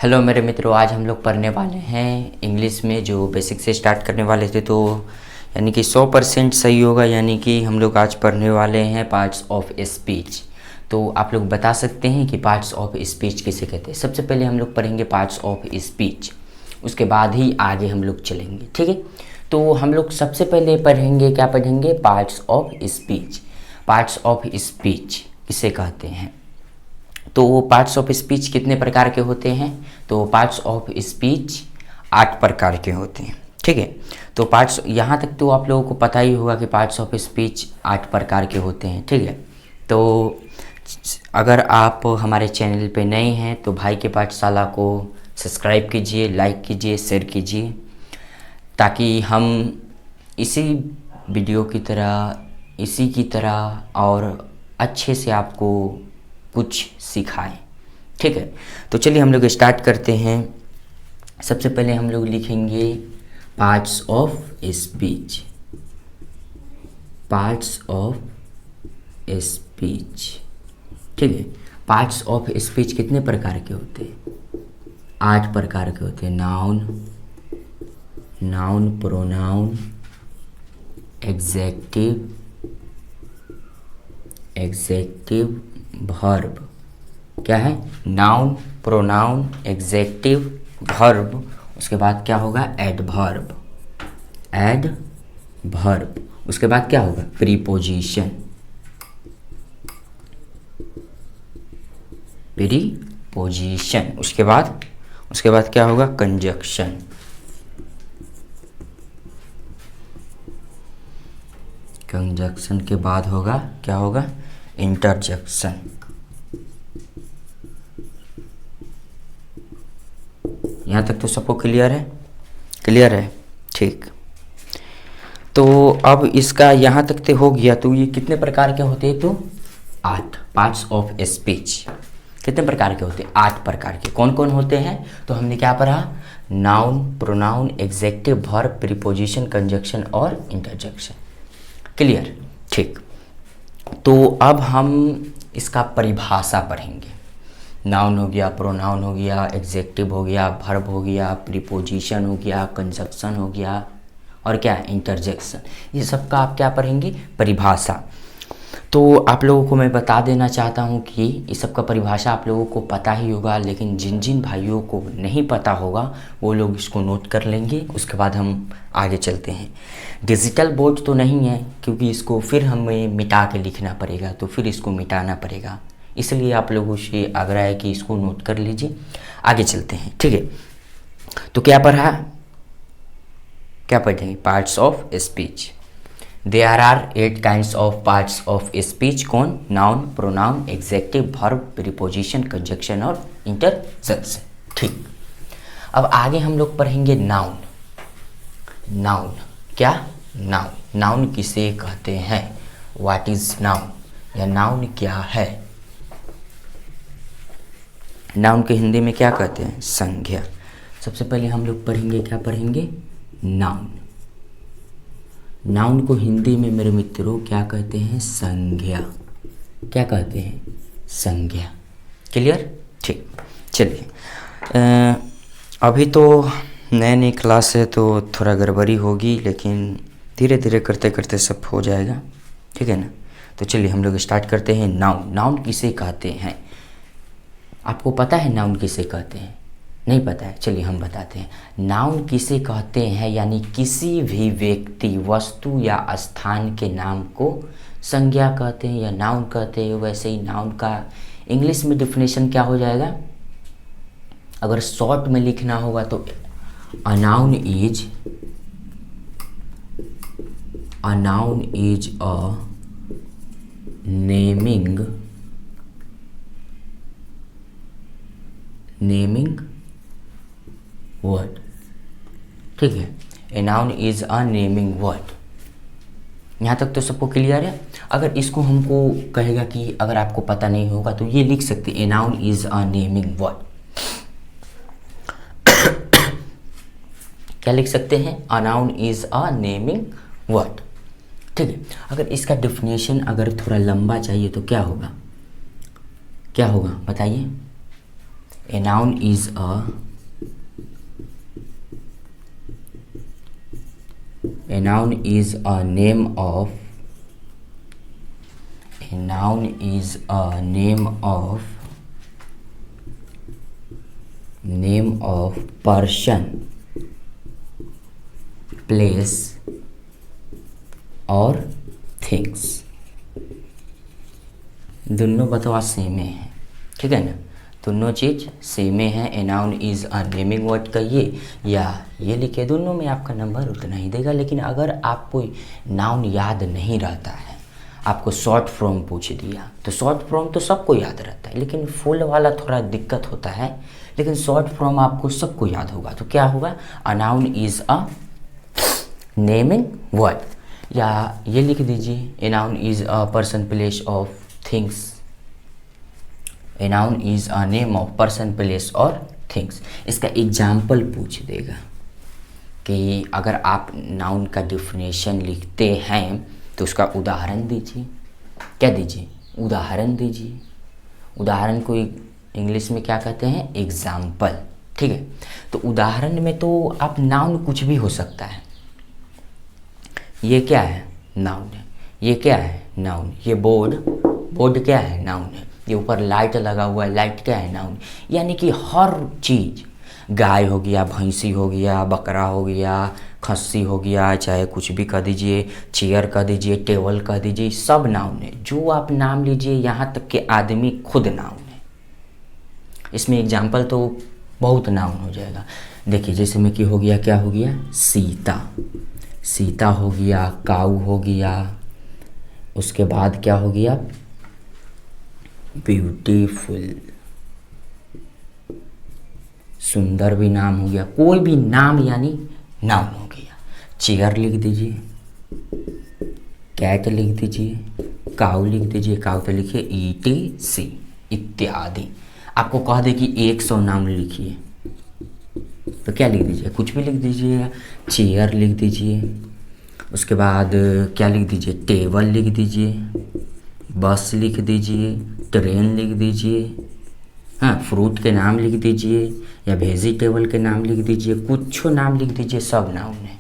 Hello मेरे मित्रों, आज हम लोग पढ़ने वाले हैं इंग्लिश में जो बेसिक से स्टार्ट करने वाले थे, तो यानी कि 100% सही होगा। यानी कि हम लोग आज पढ़ने वाले हैं पार्ट्स ऑफ स्पीच। तो आप लोग बता सकते हैं कि पार्ट्स ऑफ स्पीच किसे कहते हैं। सबसे पहले हम लोग पढ़ेंगे पार्ट्स ऑफ स्पीच, उसके बाद ही आगे हम लोग चलेंगे, ठीक है। तो हम लोग सबसे पहले पढ़ेंगे, क्या पढ़ेंगे? Parts of speech. Parts of speech किसे कहते हैं? तो पार्ट्स ऑफ स्पीच कितने प्रकार के होते हैं? तो पार्ट्स ऑफ स्पीच 8 प्रकार के होते हैं, ठीक है। तो पार्ट्स, यहाँ तक तो आप लोगों को पता ही होगा कि पार्ट्स ऑफ स्पीच 8 प्रकार के होते हैं, ठीक है। तो अगर आप हमारे चैनल पे नए हैं तो भाई के पाठशाला को सब्सक्राइब कीजिए, लाइक कीजिए, शेयर कीजिए, ताकि हम इसी वीडियो की तरह, इसी की तरह और अच्छे से आपको कुछ सिखाएं, ठीक है। तो चलिए हम लोग स्टार्ट करते हैं। सबसे पहले हम लोग लिखेंगे parts of speech. Parts of speech, ठीक है। पार्ट्स ऑफ स्पीच कितने प्रकार के होते हैं? 8 प्रकार के होते हैं। Noun, noun, pronoun, executive, executive, verb. क्या है? Noun, pronoun, adjective, verb. उसके बाद क्या होगा? एडवर्ब। एडवर्ब। उसके बाद क्या होगा? प्रीपोजिशन। प्रीपोजिशन। उसके बाद क्या होगा? कंजक्शन। कंजक्शन के बाद होगा, क्या होगा? इंटरजेक्शन। यहाँ तक तो सबको क्लियर है? क्लियर है, ठीक। तो अब इसका यहाँ तक तो हो गया। तो ये कितने प्रकार के होते हैं? तो 8 पार्ट्स ऑफ स्पीच कितने प्रकार के होते हैं? 8 प्रकार के। कौन कौन होते हैं? तो हमने क्या पढ़ा? Noun, pronoun, adjective, verb, preposition, conjunction और इंटरजेक्शन। क्लियर, ठीक। तो अब हम इसका परिभाषा पढ़ेंगे। नाउन हो गया, प्रोनाउन हो गया, एग्जेक्टिव हो गया, वर्ब हो गया, प्रीपोजिशन हो गया, कंजक्शन हो गया और क्या? इंटरजेक्शन। ये सब का आप क्या पढ़ेंगे? परिभाषा। तो आप लोगों को मैं बता देना चाहता हूँ कि इस सब का परिभाषा आप लोगों को पता ही होगा, लेकिन जिन जिन भाइयों को नहीं पता होगा वो लोग इसको नोट कर लेंगे। उसके बाद हम आगे चलते हैं। डिजिटल बोर्ड तो नहीं है, क्योंकि इसको फिर हमें मिटा के लिखना पड़ेगा, तो फिर इसको मिटाना पड़ेगा। इसलिए आप लोगों से आग्रह है कि इसको नोट कर लीजिए। आगे चलते हैं, ठीक है। तो क्या पढ़ा? क्या पढ़ेंगे? Parts of speech. There are 8 kinds of parts of speech. कौन? Noun, pronoun, adjective, verb, preposition, conjunction और इंटरजेक्शन, ठीक। अब आगे हम लोग पढ़ेंगे नाउन। नाउन क्या? नाउन। नाउन किसे कहते हैं? व्हाट इज नाउन, या नाउन क्या है? नाउन के हिंदी में क्या कहते हैं? संज्ञा। सबसे पहले हम लोग पढ़ेंगे, क्या पढ़ेंगे? नाउन। नाउन को हिंदी में मेरे मित्रों क्या कहते हैं? संज्ञा। क्या कहते हैं? संज्ञा। क्लियर, ठीक। चलिए, अभी तो नए नई क्लास है तो थोड़ा गड़बड़ी होगी, लेकिन धीरे धीरे करते करते सब हो जाएगा, ठीक है ना। तो चलिए हम लोग स्टार्ट करते हैं। नाउन। नाउन किसे कहते हैं? आपको पता है नाउन किसे कहते हैं? नहीं पता है? चलिए हम बताते हैं। नाउन किसे कहते हैं, यानी किसी भी व्यक्ति, वस्तु या स्थान के नाम को संज्ञा कहते हैं या नाउन कहते हैं। वैसे ही नाउन का इंग्लिश में डिफिनेशन क्या हो जाएगा? अगर शॉर्ट में लिखना होगा तो a noun is a naming word, ठीक है। A noun is a naming word. यहाँ तक तो सबको क्लियर है? अगर इसको हमको कहेगा कि अगर आपको पता नहीं होगा तो ये लिख सकते, a noun is a naming word. क्या लिख सकते हैं? A noun is a naming word, ठीक है। अगर इसका डिफिनेशन अगर थोड़ा लंबा चाहिए तो क्या होगा? क्या होगा बताइए? A noun is a noun is a name of person, place और थिंग्स। दोनों बतवा सेम है, ठीक है ना, दोनों चीज़ सेम है। A noun is a naming word कहिए या ये लिखे, दोनों में आपका नंबर उतना ही देगा। लेकिन अगर आप कोई नाउन याद नहीं रहता है, आपको शॉर्ट फॉर्म पूछ दिया, तो शॉर्ट फॉर्म तो सबको याद रहता है, लेकिन फुल वाला थोड़ा दिक्कत होता है। लेकिन शॉर्ट फॉर्म आपको सबको याद होगा, तो क्या होगा, a noun is a naming word. या ये लिख दीजिए, a noun is a person place of things. A noun is a name of person place और थिंग्स। इसका एग्जाम्पल पूछ देगा कि अगर आप नाउन का डिफिनेशन लिखते हैं तो उसका उदाहरण दीजिए। क्या दीजिए, उदाहरण दीजिए। उदाहरण को इंग्लिश में क्या कहते हैं, एग्जाम्पल, ठीक है। तो उदाहरण में तो आप नाउन कुछ भी हो सकता है। ये क्या है, नाउन है। ये क्या है, नाउन। ये बोर्ड क्या है, नाउन है। ये ऊपर लाइट लगा हुआ है, लाइट क्या है, नाउन। यानी कि हर चीज़, गाय हो गया, भैंसी हो गया, बकरा हो गया, खस्सी हो गया, चाहे कुछ भी कह दीजिए, चेयर कह दीजिए, टेबल कह दीजिए, सब नाउन है। जो आप नाम लीजिए, यहाँ तक कि आदमी खुद नाउन है। इसमें एग्जाम्पल तो बहुत नाउन हो जाएगा। देखिए जैसे में कि हो गया, क्या हो गया, सीता हो गया, काऊ हो गया, उसके बाद क्या हो गया, ब्यूटीफुल, सुंदर भी नाम हो गया। कोई भी नाम यानी नाउन हो गया। चेयर लिख दीजिए, कैट लिख दीजिए, काऊ लिख दीजिए, काऊ पे लिखिए ETC इत्यादि। आपको कह दे कि 100 नाम लिखिए तो क्या लिख दीजिए, कुछ भी लिख दीजिए। चेयर लिख दीजिए, उसके बाद क्या लिख दीजिए, टेबल लिख दीजिए, बस लिख दीजिए, ट्रेन लिख दीजिए, हाँ, फ्रूट के नाम लिख दीजिए या वेजिटेबल के नाम लिख दीजिए, कुछ नाम लिख दीजिए, सब नाउन है।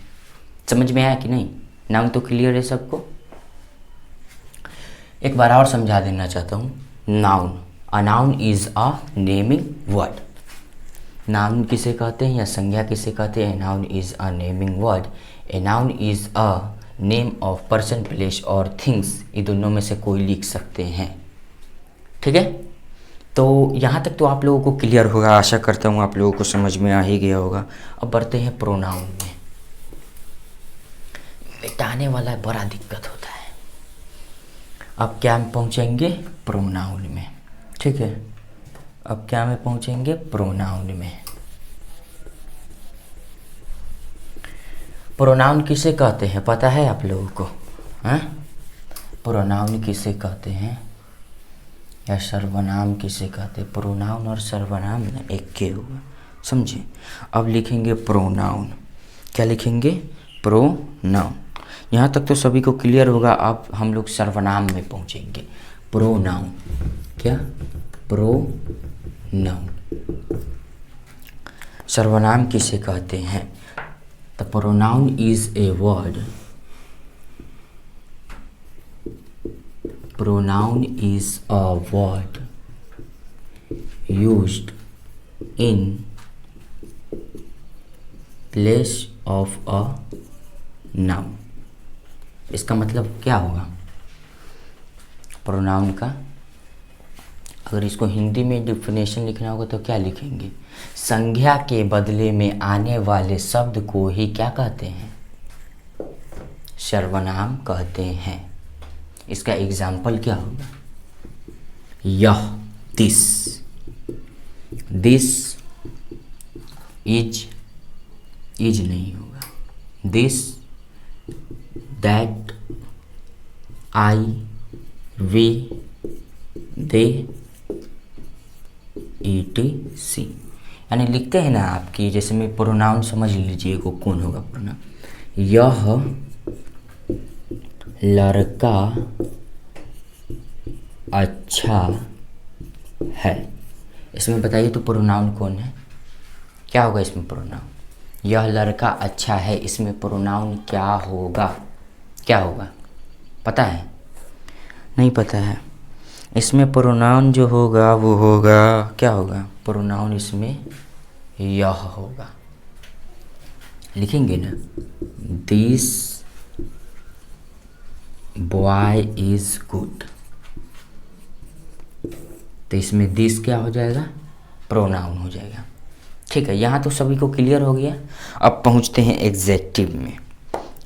समझ में आया कि नहीं, नाउन तो क्लियर है सबको। एक बार और समझा देना चाहता हूँ। Noun, a noun is a naming word. Noun किसे कहते हैं या संज्ञा किसे कहते हैं, noun is a naming word. A noun is a name of person, place और थिंग्स। ये दोनों में से कोई लिख सकते हैं, ठीक है। तो यहाँ तक तो आप लोगों को क्लियर होगा, आशा करता हूँ आप लोगों को समझ में आ ही गया होगा। अब बढ़ते हैं प्रोनाउन में। मिटाने वाला बड़ा दिक्कत होता है। अब क्या में पहुँचेंगे, प्रोनाउन में, ठीक है। अब क्या में पहुँचेंगे, प्रोनाउन में। प्रोनाउन किसे कहते हैं पता है आप लोगों को, हैं? प्रोनाउन किसे कहते हैं या सर्वनाम किसे कहते हैं। प्रोनाउन और सर्वनाम ना एक के हुआ, समझे। अब लिखेंगे प्रोनाउन। क्या लिखेंगे, प्रोनाउन। यहाँ तक तो सभी को क्लियर होगा। अब हम लोग सर्वनाम में पहुँचेंगे। प्रोनाउन, क्या, प्रोनाउन। सर्वनाम किसे कहते हैं। The pronoun is a word, pronoun is a word used in place of a noun। इसका मतलब क्या होगा प्रोनाउन का। अगर इसको हिंदी में डिफिनेशन लिखना होगा तो क्या लिखेंगे, संज्ञा के बदले में आने वाले शब्द को ही क्या कहते हैं, सर्वनाम कहते हैं। इसका एग्जाम्पल क्या होगा, यह, दिस इज नहीं होगा, this, that, I, we, they, ETC। यानी लिखते हैं ना आपकी, जैसे मैं प्रोनाउन समझ लीजिए को कौन होगा प्रोनाउन। यह लड़का अच्छा है, इसमें बताइए तो प्रोनाउन कौन है, क्या होगा इसमें प्रोनाउन? यह लड़का अच्छा है, इसमें प्रोनाउन क्या होगा, क्या होगा, पता है? नहीं पता है। इसमें प्रोनाउन जो होगा वो होगा, क्या होगा प्रोनाउन इसमें? यह होगा। लिखेंगे ना, दिस बॉय इज गुड, तो इसमें दिस क्या हो जाएगा? प्रोनाउन हो जाएगा। ठीक है, यहाँ तो सभी को क्लियर हो गया। अब पहुँचते हैं एग्जेक्टिव में।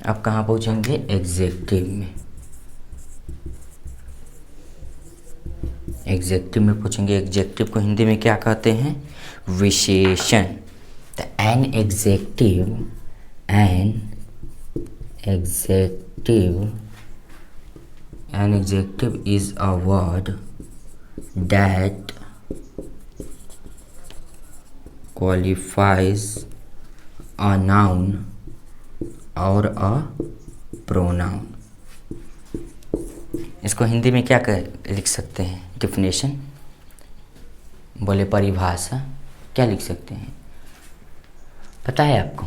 अब कहाँ पहुँचेंगे? एग्जेक्टिव में। एग्जेक्टिव में पूछेंगे। एग्जेक्टिव को हिंदी में क्या कहते हैं? विशेषण। तो an adjective is a word that qualifies a noun और अ प्रोनाउन। इसको हिंदी में क्या लिख सकते हैं? डिफिनेशन बोले, परिभाषा, क्या लिख सकते हैं? पता है आपको?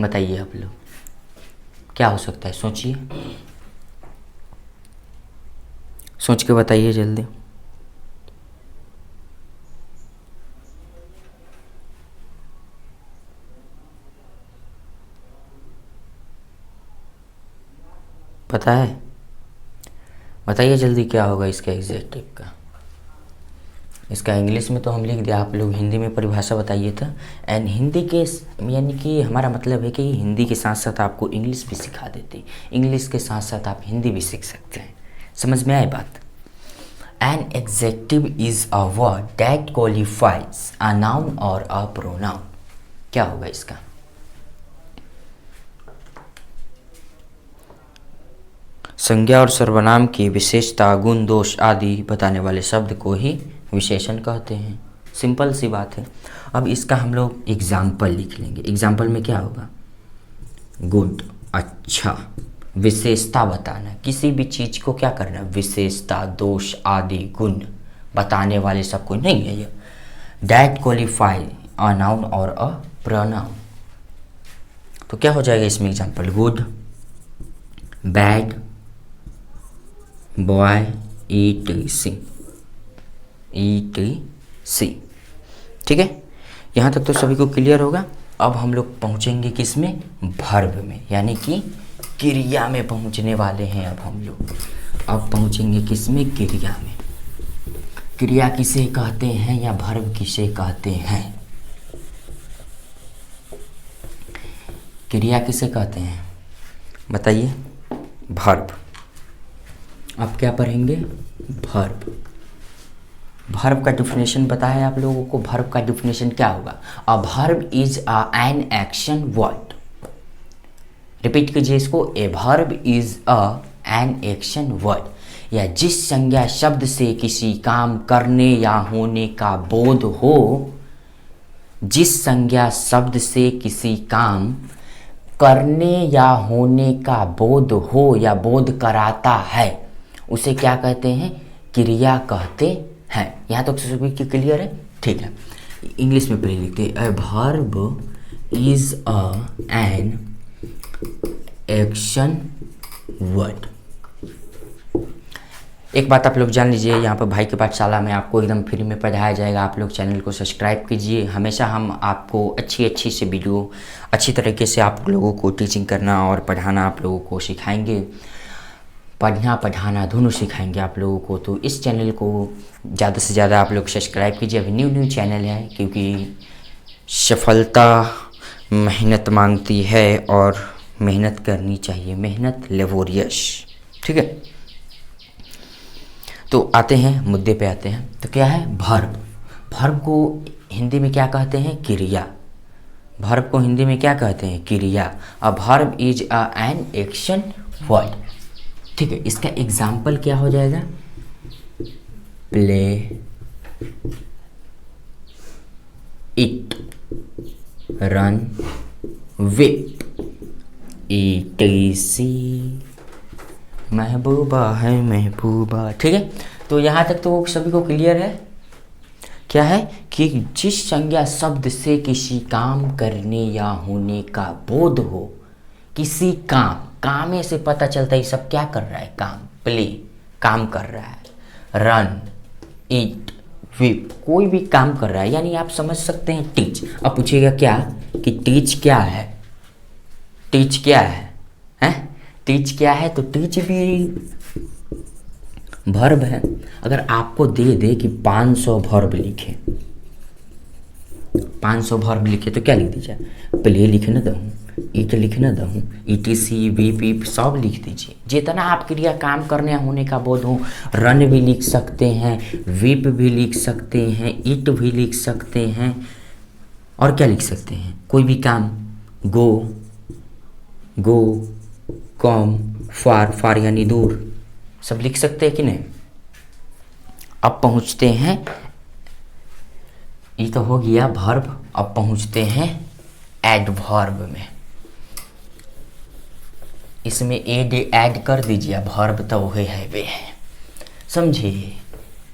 बताइए आप लोग, क्या हो सकता है? सोचिए, सोच के बताइए जल्दी। पता है? बताइए जल्दी, क्या होगा इसका एग्जेक्टिव का? इसका इंग्लिश में तो हम लिख दिया, आप लोग हिंदी में परिभाषा बताइए था। एंड हिंदी के यानी कि हमारा मतलब है कि हिंदी के साथ साथ आपको इंग्लिश भी सिखा देते, इंग्लिश के साथ साथ आप हिंदी भी सीख सकते हैं। समझ में आए बात? An adjective is a word that qualifies a noun और अ प्रोनाउन। क्या होगा इसका? संज्ञा और सर्वनाम की विशेषता, गुण, दोष आदि बताने वाले शब्द को ही विशेषण कहते हैं। सिंपल सी बात है। अब इसका हम लोग एग्जाम्पल लिख लेंगे। एग्जाम्पल में क्या होगा? गुड, अच्छा। विशेषता बताना, किसी भी चीज़ को क्या करना? विशेषता, दोष आदि गुण बताने वाले सब कोई नहीं है ये। दैट क्वालिफाई अ नाउन और अ प्रोनाउन। तो क्या हो जाएगा इसमें example? Good, bad, boy, ETC। ठीक है, यहाँ तक तो सभी को क्लियर होगा। अब हम लोग पहुँचेंगे किस में? वर्ब में, यानी कि क्रिया में पहुँचने वाले हैं अब हम लोग। अब पहुँचेंगे किस में? क्रिया में। क्रिया किसे कहते हैं या वर्ब किसे कहते हैं? क्रिया किसे कहते हैं बताइए? वर्ब। अब क्या पढ़ेंगे? वर्ब। वर्ब का डिफिनेशन पता है आप लोगों को? वर्ब का डिफिनेशन क्या होगा? A verb is an action word. Repeat कीजिए इसको। A verb is an action word, या जिस संज्ञा शब्द से किसी काम करने या होने का बोध हो, जिस संज्ञा शब्द से किसी काम करने या होने का बोध हो या बोध कराता है, उसे क्या कहते हैं? क्रिया कहते हैं। यहाँ तक तो सभी की क्लियर है? ठीक है, इंग्लिश में पहले लिखते हैं। A verb is an action word. एक बात आप लोग जान लीजिए, यहाँ पर भाई की पाठशाला में आपको एकदम फ्री में पढ़ाया जाएगा। आप लोग चैनल को सब्सक्राइब कीजिए। हमेशा हम आपको अच्छी से वीडियो अच्छी तरीके से आप लोगों को टीचिंग करना और पढ़ाना आप लोगों को सिखाएंगे। पढ़ना पढ़ाना दोनों सिखाएंगे आप लोगों को। तो इस चैनल को ज़्यादा से ज़्यादा आप लोग सब्सक्राइब कीजिए। अभी न्यू चैनल है, क्योंकि सफलता मेहनत मांगती है और मेहनत करनी चाहिए, मेहनत लेबोरियस। ठीक है, तो आते हैं मुद्दे पे आते हैं। तो क्या है? वर्ब। वर्ब को हिंदी में क्या कहते हैं? क्रिया। वर्ब को हिंदी में क्या कहते हैं? क्रिया। A verb is an action word. ठीक है, इसका एग्जाम्पल क्या हो जाएगा? Play, it, run, whip, ETC। महबूबा है महबूबा। ठीक है, तो यहाँ तक तो सभी को क्लियर है। क्या है कि जिस संज्ञा शब्द से किसी काम करने या होने का बोध हो, किसी काम, कामे से पता चलता है ये सब क्या कर रहा है, काम, प्ले, काम कर रहा है, रन, ईट, विप, कोई भी काम कर रहा है, यानी आप समझ सकते हैं टीच। अब पूछिएगा क्या कि टीच क्या है, टीच क्या है, हैं? टीच क्या है? तो टीच भी वर्ब है। अगर आपको दे दे कि 500 वर्ब लिखे, 500 वर्ब लिखे तो क्या लिख दीजिए, प्ले लिखना दहूँ, ईट लिखना दहूँ, ईटीसी, वीप सब लिख दीजिए। जितना आप क्रिया काम करने होने का बोध हो, रन भी लिख सकते हैं, वीप भी लिख सकते हैं, ईट भी लिख सकते हैं, और क्या लिख सकते हैं, कोई भी काम, गो, गो, कम, फार, फार यानी दूर, सब लिख सकते हैं कि नहीं। अब पहुंचते हैं, ये तो हो गया वर्ब, अब पहुंचते हैं एडवर्ब में। इसमें एड ऐड कर दीजिए, वर्ब तो वही है वे है, समझिए,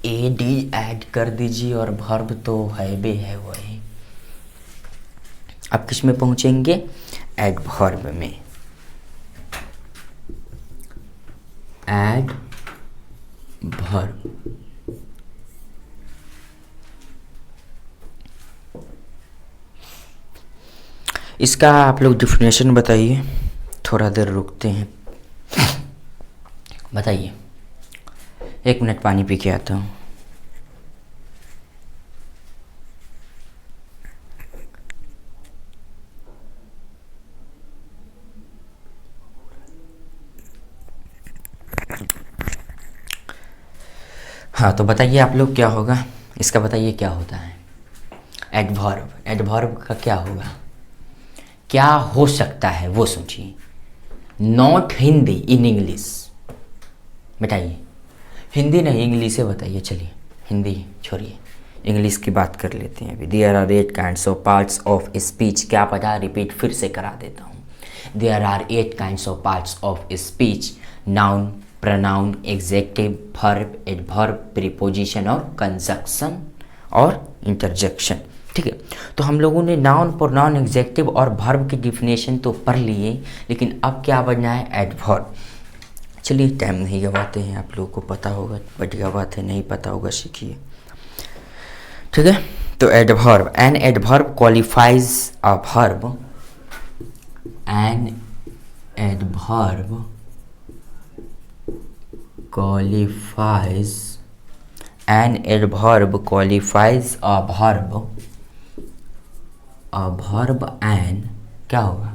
एड ऐड कर दीजिए और वर्ब तो है वे है वही। अब किस में पहुंचेंगे, एडवर्ब में। एडवर्ब, इसका आप लोग डिफिनेशन बताइए, थोड़ा देर रुकते हैं, बताइए। 1 मिनट पानी पी के आता हूँ। हाँ, तो बताइए आप लोग क्या होगा इसका, बताइए क्या होता है एडवर्ब। एडवर्ब का क्या होगा, क्या हो सकता है वो सोचिए। नॉट हिंदी इन इंग्लिश, बताइए, हिंदी नहीं इंग्लिश से बताइए, चलिए हिंदी छोड़िए, इंग्लिश की बात कर लेते हैं अभी। There are 8 kinds of parts of speech, क्या पता, रिपीट फिर से करा देता हूँ। There are 8 kinds of parts of speech, noun, pronoun, adjective, verb, adverb, preposition और कंजक्शन और इंटरजेक्शन। ठीक है, तो हम लोगों ने नाउन, प्रोनाउन, एग्जेक्टिव और वर्ब की डिफिनेशन तो पढ़ लिए, लेकिन अब क्या बनना है, एडवर्ब। चलिए टाइम नहीं गवाते हैं, आप लोगों को पता होगा, बढ़िया बात है, नहीं पता होगा सीखिए। ठीक है, तो adverb, an adverb qualifies a verb, an adverb qualifies, an adverb qualifies a verb and क्या होगा,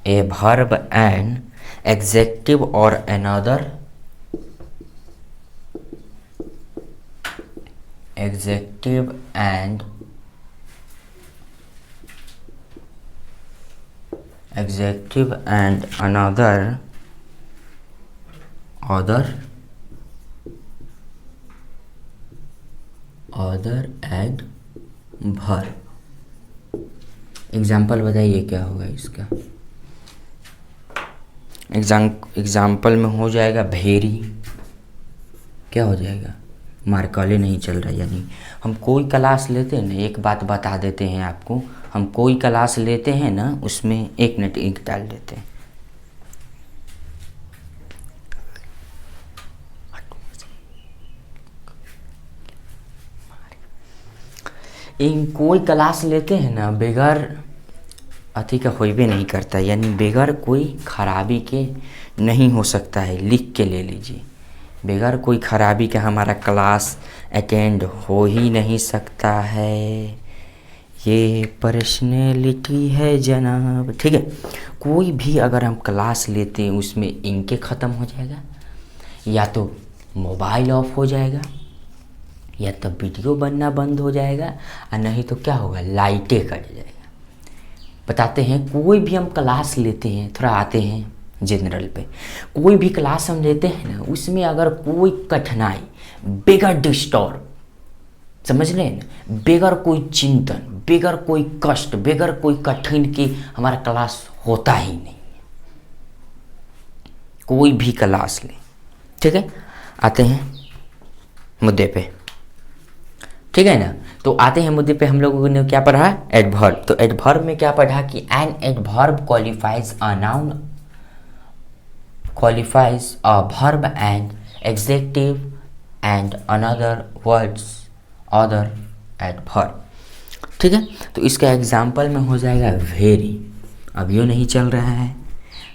a verb and adjective or another adjective and another adverb। Example बताइए क्या होगा इसका। एग्जाम्पल में हो जाएगा भेरी, क्या हो जाएगा, मार्कले नहीं चल रहा, यानी हम कोई क्लास लेते हैं ना, एक बात बता देते हैं आपको, हम कोई क्लास लेते हैं ना, उसमें 1 मिनट इंक डाल देते हैं। कोई क्लास लेते हैं ना, बेगर अति का कोई भी नहीं करता, यानी बेगर कोई खराबी के नहीं हो सकता है, लिख के ले लीजिए, बेगर कोई खराबी के हमारा क्लास अटेंड हो ही नहीं सकता है, ये पर्सनैलिटी है जनाब। ठीक है, कोई भी अगर हम क्लास लेते हैं उसमें इनके ख़त्म हो जाएगा, या तो मोबाइल ऑफ हो जाएगा, या तो वीडियो बनना बंद हो जाएगा, और नहीं तो क्या होगा, लाइटें कट जाएगा। बताते हैं, कोई भी हम क्लास लेते हैं, थोड़ा आते हैं जनरल पे, कोई भी क्लास हम लेते हैं ना, उसमें अगर कोई कठिनाई, बेगर डिस्टर्ब, समझ रहे हैं ना, बेगर कोई चिंतन, बेगर कोई कष्ट, बेगर कोई कठिन की हमारा क्लास होता ही नहीं है, कोई भी क्लास ले। ठीक है, आते हैं मुद्दे पे, ठीक है ना। तो आते हैं मुद्दे पे, हम लोगों ने क्या पढ़ा, एडवर्ब। तो एडवर्ब में क्या पढ़ा कि an adverb qualifies a noun, qualifies a verb and executive and another words other adverb, ठीक है। तो इसका एग्जाम्पल में हो जाएगा वेरी। अब यो नहीं चल रहा है,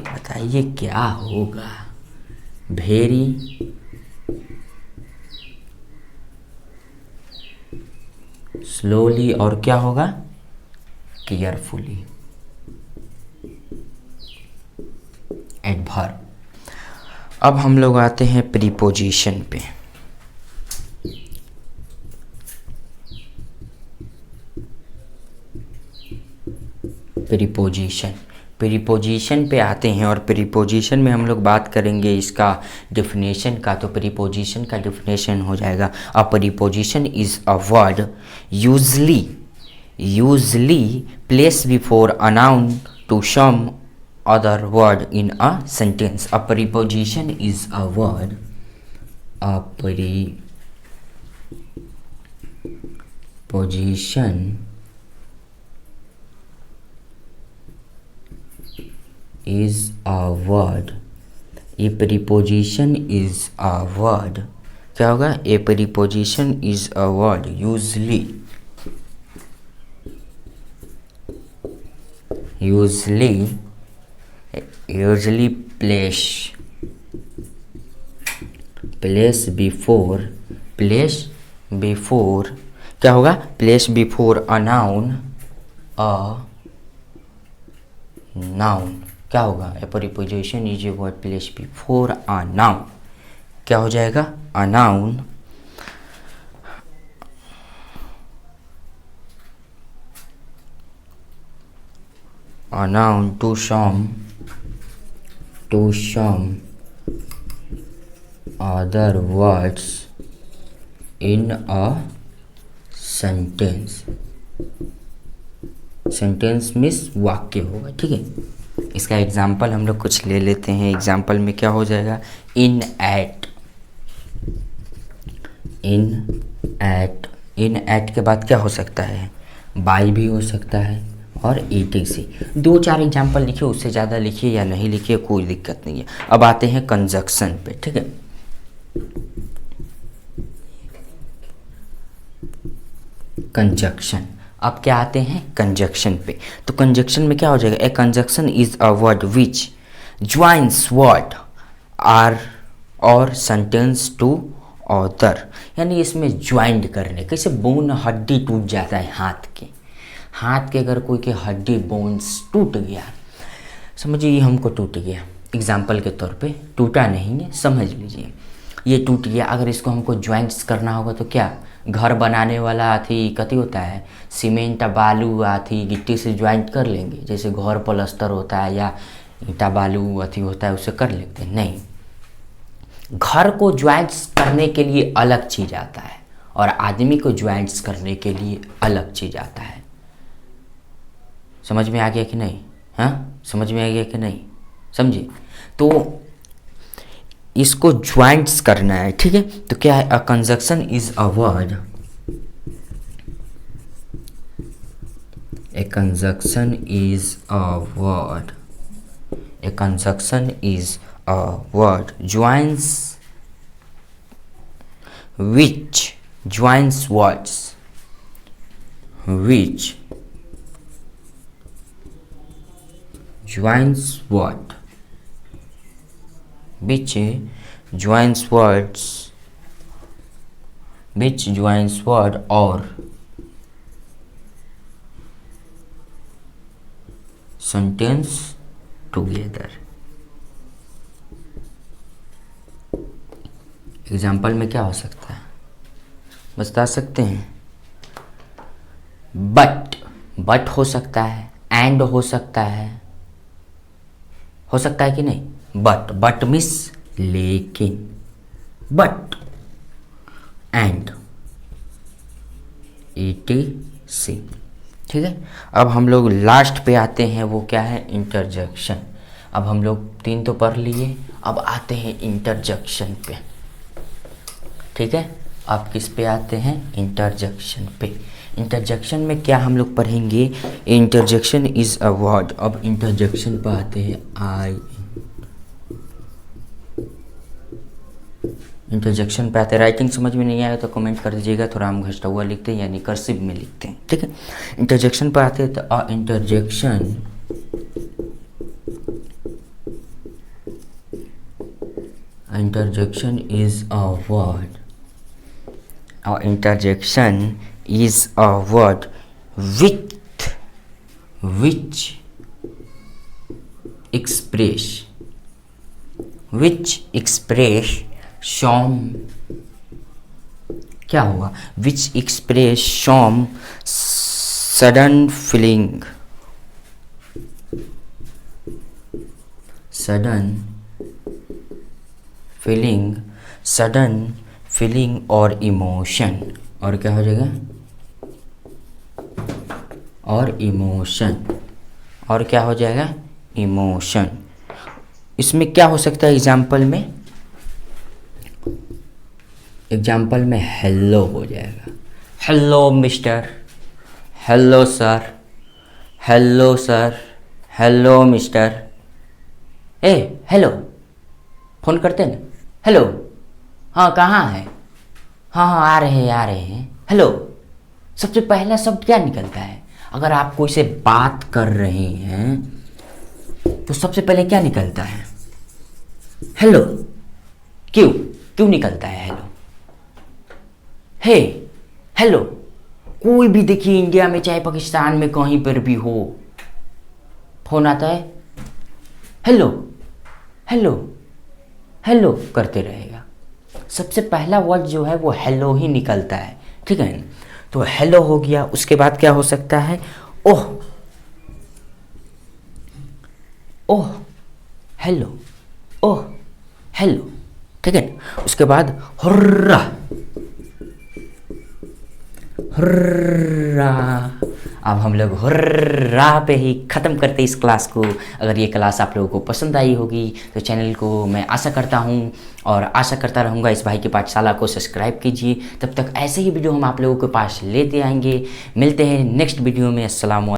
बताइए क्या होगा। वेरी स्लोली, और क्या होगा, केयरफुली, एडवर्ब। अब हम लोग आते हैं प्रीपोजिशन पे। प्रीपोजिशन पे आते हैं, और प्रीपोजिशन में हम लोग बात करेंगे इसका डिफिनेशन का। तो प्रीपोजिशन का डिफिनेशन हो जाएगा, a preposition is a word usually placed before a noun to some other word in a sentence. A preposition is a word, a preposition is a word, a preposition is a word, क्या होगा, a preposition is a word usually place before क्या होगा, place before a noun क्या होगा, a preposition is a word place before a noun, क्या हो जाएगा, a noun to some other words in a sentence means वाक्य होगा, ठीक है। इसका एग्जाम्पल हम लोग कुछ ले लेते हैं। एग्जाम्पल में क्या हो जाएगा, इन एट के बाद क्या हो सकता है, बाई भी हो सकता है, और ईटीसी। 2-4 एग्जाम्पल लिखिए, उससे ज़्यादा लिखिए या नहीं लिखिए, कोई दिक्कत नहीं है। अब आते हैं कंजक्शन पे, ठीक है। कंजक्शन, अब क्या आते हैं कंजक्शन पे। तो कंजक्शन में क्या हो जाएगा, a conjunction is a word which joins word or और सेंटेंस टू ऑथर, यानी इसमें ज्वाइंट करने, कैसे बोन हड्डी टूट जाता है हाथ के अगर कोई के हड्डी बोन्स टूट गया, समझिए ये हमको टूट गया, एग्जाम्पल के तौर पे, टूटा नहीं है, समझ लीजिए ये टूट गया। अगर इसको हमको ज्वाइंट्स करना होगा तो क्या, घर बनाने वाला अथी कथी होता है, सीमेंट बालू अथी गिट्टी से ज्वाइंट कर लेंगे, जैसे घर प्लास्टर होता है या ईंटा बालू अथी होता है, उससे कर लेते हैं, नहीं। घर को ज्वाइंट्स करने के लिए अलग चीज़ आता है, और आदमी को ज्वाइंट्स करने के लिए अलग चीज़ आता है। समझ में आ गया कि नहीं, हाँ समझ में आ गया कि नहीं, समझिए। तो इसको ज्वाइंट्स करना है, ठीक है। तो क्या है, a conjunction is a word, a conjunction is a word, a conjunction is a word joins which joins words which joins what which joins words word or sentence together। Example में क्या हो सकता है, बता सकते हैं, बट हो सकता है, एंड हो सकता है कि नहीं, बट मिस लेकिन, बट एंड ETC, ठीक है। अब हम लोग लास्ट पे आते हैं, वो क्या है, इंटरजेक्शन। अब हम लोग 3 तो पढ़ लिए, अब आते हैं इंटरजेक्शन पे, ठीक है। आप किस पे आते हैं, इंटरजेक्शन पे। इंटरजेक्शन में क्या हम लोग पढ़ेंगे, इंटरजेक्शन इज अ वर्ड। अब इंटरजेक्शन पे आते हैं, इंटरजेक्शन पे आते हैं। राइटिंग समझ में नहीं आया तो कमेंट कर दीजिएगा, थोड़ा हम घसटा हुआ लिखते हैं यानी कर्सिव में लिखते हैं, ठीक है। इंटरजेक्शन पे आते हैं तो अ interjection is a word. A interjection is a word which express some, क्या होगा, which express some sudden feeling और इमोशन, और क्या हो जाएगा, और इमोशन, और क्या हो जाएगा, इमोशन। इसमें क्या हो सकता है एग्जाम्पल में हेलो हो जाएगा, hello mister, hello sir, hello sir, hello mister. Hello phone करते हैं ना, हेलो, हाँ कहाँ है, हाँ आ रहे हैं, हेलो। सबसे पहला शब्द क्या निकलता है, अगर आप कोई से बात कर रहे हैं तो सबसे पहले क्या निकलता है, हेलो। क्यों निकलता है हेलो, हेलो। कोई भी देखिए इंडिया में चाहे पाकिस्तान में कहीं पर भी हो, फोन आता है, हेलो हेलो हेलो करते रहेगा। सबसे पहला वर्ड जो है वो हेलो ही निकलता है, ठीक है। तो हेलो हो गया, उसके बाद क्या हो सकता है, ओह हेलो, ओह हेलो, ठीक है। उसके बाद हुर्रा, अब हम लोग हुर्रा पे ही ख़त्म करते इस क्लास को। अगर ये क्लास आप लोगों को पसंद आई होगी तो चैनल को मैं आशा करता हूँ और आशा करता रहूँगा इस भाई की पाठशाला को सब्सक्राइब कीजिए। तब तक ऐसे ही वीडियो हम आप लोगों के पास लेते आएंगे। मिलते हैं नेक्स्ट वीडियो में। अस्सलाम वालेकुम।